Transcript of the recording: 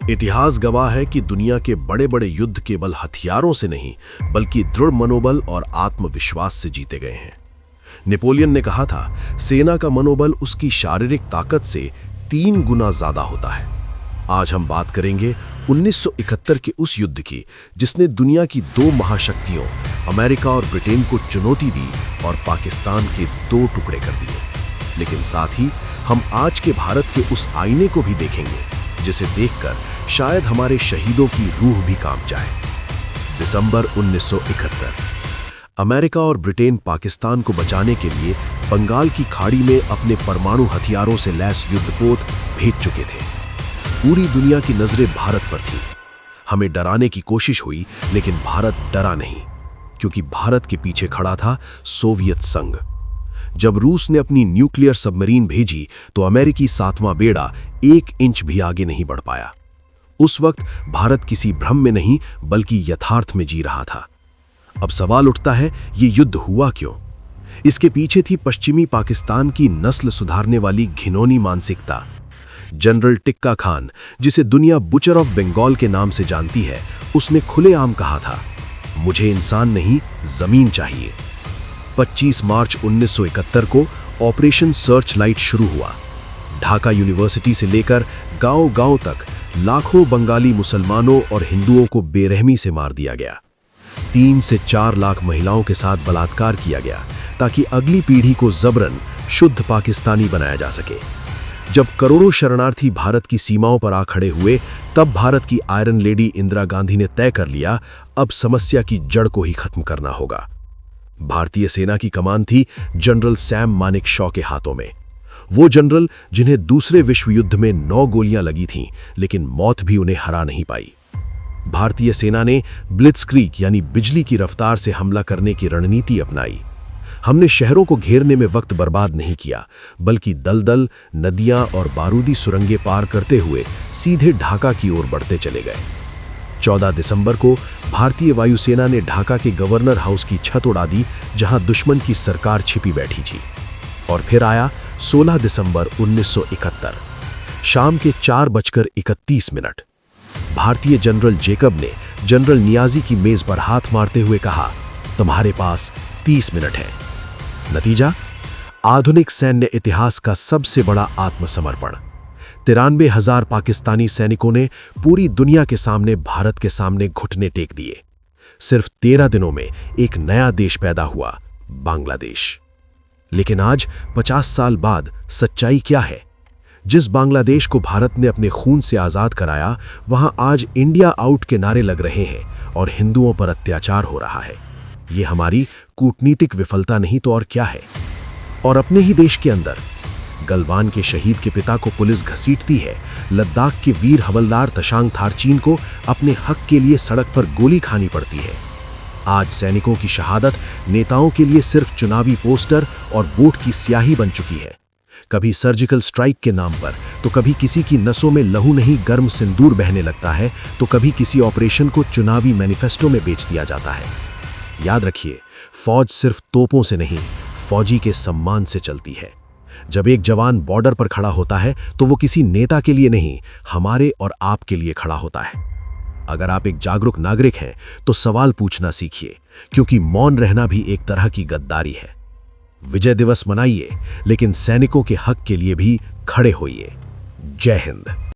इतिहास गवाह है कि दुनिया के बड़े बड़े युद्ध केवल हथियारों से नहीं बल्कि दृढ़ मनोबल और आत्मविश्वास से जीते गए हैं। नेपोलियन ने कहा था, सेना का मनोबल उसकी शारीरिक ताकत से 3 गुना ज्यादा होता है। आज हम बात करेंगे 1971 के उस युद्ध की जिसने दुनिया की 2 महाशक्तियों अमेरिका और ब्रिटेन को चुनौती दी और पाकिस्तान के 2 टुकड़े कर दिए। लेकिन साथ ही हम आज के भारत के उस आईने को भी देखेंगे जिसे देखकर शायद हमारे शहीदों की रूह भी कांप जाए। दिसंबर 1971। अमेरिका और ब्रिटेन पाकिस्तान को बचाने के लिए बंगाल की खाड़ी में अपने परमाणु हथियारों से लैस युद्धपोत भेज चुके थे। पूरी दुनिया की नजरें भारत पर थीं। हमें डराने की कोशिश हुई लेकिन भारत डरा नहीं, क्योंकि भारत के पीछे खड़ा था सोवियत संघ। जब रूस ने अपनी न्यूक्लियर सबमरीन भेजी तो अमेरिकी 7वां बेड़ा 1 इंच भी आगे नहीं बढ़ पाया। उस वक्त भारत किसी भ्रम में नहीं बल्कि यथार्थ में जी रहा था। अब सवाल उठता है, ये युद्ध हुआ क्यों? इसके पीछे थी पश्चिमी पाकिस्तान की नस्ल सुधारने वाली घिनौनी मानसिकता। जनरल टिक्का खान, जिसे दुनिया बुचर ऑफ बंगाल के नाम से जानती है, उसने खुलेआम कहा था, मुझे इंसान नहीं जमीन चाहिए। 25 मार्च 1971 को ऑपरेशन सर्च लाइट शुरू हुआ। ढाका यूनिवर्सिटी से लेकर गांव-गांव तक लाखों बंगाली मुसलमानों और हिंदुओं को बेरहमी से मार दिया गया। 3 से 4 लाख महिलाओं के साथ बलात्कार किया गया ताकि अगली पीढ़ी को जबरन शुद्ध पाकिस्तानी बनाया जा सके। जब करोड़ों शरणार्थी भारत की सीमाओं पर आ खड़े हुए, तब भारत की आयरन लेडी इंदिरा गांधी ने तय कर लिया, अब समस्या की जड़ को ही खत्म करना होगा। भारतीय सेना की कमान थी जनरल सैम मानेकशॉ के हाथों में। वो जनरल जिन्हें दूसरे विश्व युद्ध में 9 गोलियां लगी थीं, लेकिन मौत भी उन्हें हरा नहीं पाई। भारतीय सेना ने ब्लिट्जक्रीग यानी बिजली की रफ्तार से हमला करने की रणनीति अपनाई। हमने शहरों को घेरने में वक्त बर्बाद नहीं किया, बल्कि दलदल, नदियां और बारूदी सुरंगें पार करते हुए सीधे ढाका की ओर बढ़ते चले गए। 14 दिसंबर को भारतीय वायुसेना ने ढाका के गवर्नर हाउस की छत उड़ा दी, जहां दुश्मन की सरकार छिपी बैठी थी। और फिर आया 16 दिसंबर 1971, शाम के 4:31। भारतीय जनरल जेकब ने जनरल नियाजी की मेज पर हाथ मारते हुए कहा, तुम्हारे पास 30 मिनट है। नतीजा, आधुनिक सैन्य इतिहास का सबसे बड़ा आत्मसमर्पण। 93,000 पाकिस्तानी सैनिकों ने पूरी दुनिया के सामने भारत के सामने घुटने टेक दिए। सिर्फ 13 दिनों में एक नया देश पैदा हुआ, बांग्लादेश। लेकिन आज 50 साल बाद सच्चाई क्या है? जिस बांग्लादेश को भारत ने अपने खून से आजाद कराया, वहां आज इंडिया आउट के नारे लग रहे हैं और हिंदुओं पर अत्याचार हो रहा है। ये हमारी कूटनीतिक विफलता नहीं तो और क्या है? और अपने ही देश के अंदर गलवान के शहीद के पिता को पुलिस घसीटती है, लद्दाख के वीर हवलदार तशांग थारचीन को अपने हक के लिए सड़क पर गोली खानी पड़ती है। आज सैनिकों की शहादत नेताओं के लिए सिर्फ चुनावी पोस्टर और वोट की स्याही बन चुकी है। कभी सर्जिकल स्ट्राइक के नाम पर, तो कभी किसी की नसों में लहू नहीं गर्म सिंदूर बहने लगता है, तो कभी किसी ऑपरेशन को चुनावी मैनिफेस्टो में बेच दिया जाता है। याद रखिए, फौज सिर्फ तोपों से नहीं, फौजी के सम्मान से चलती है। जब एक जवान बॉर्डर पर खड़ा होता है तो वो किसी नेता के लिए नहीं, हमारे और आपके लिए खड़ा होता है। अगर आप एक जागरूक नागरिक हैं तो सवाल पूछना सीखिए, क्योंकि मौन रहना भी एक तरह की गद्दारी है। विजय दिवस मनाइए, लेकिन सैनिकों के हक के लिए भी खड़े होइए। जय हिंद।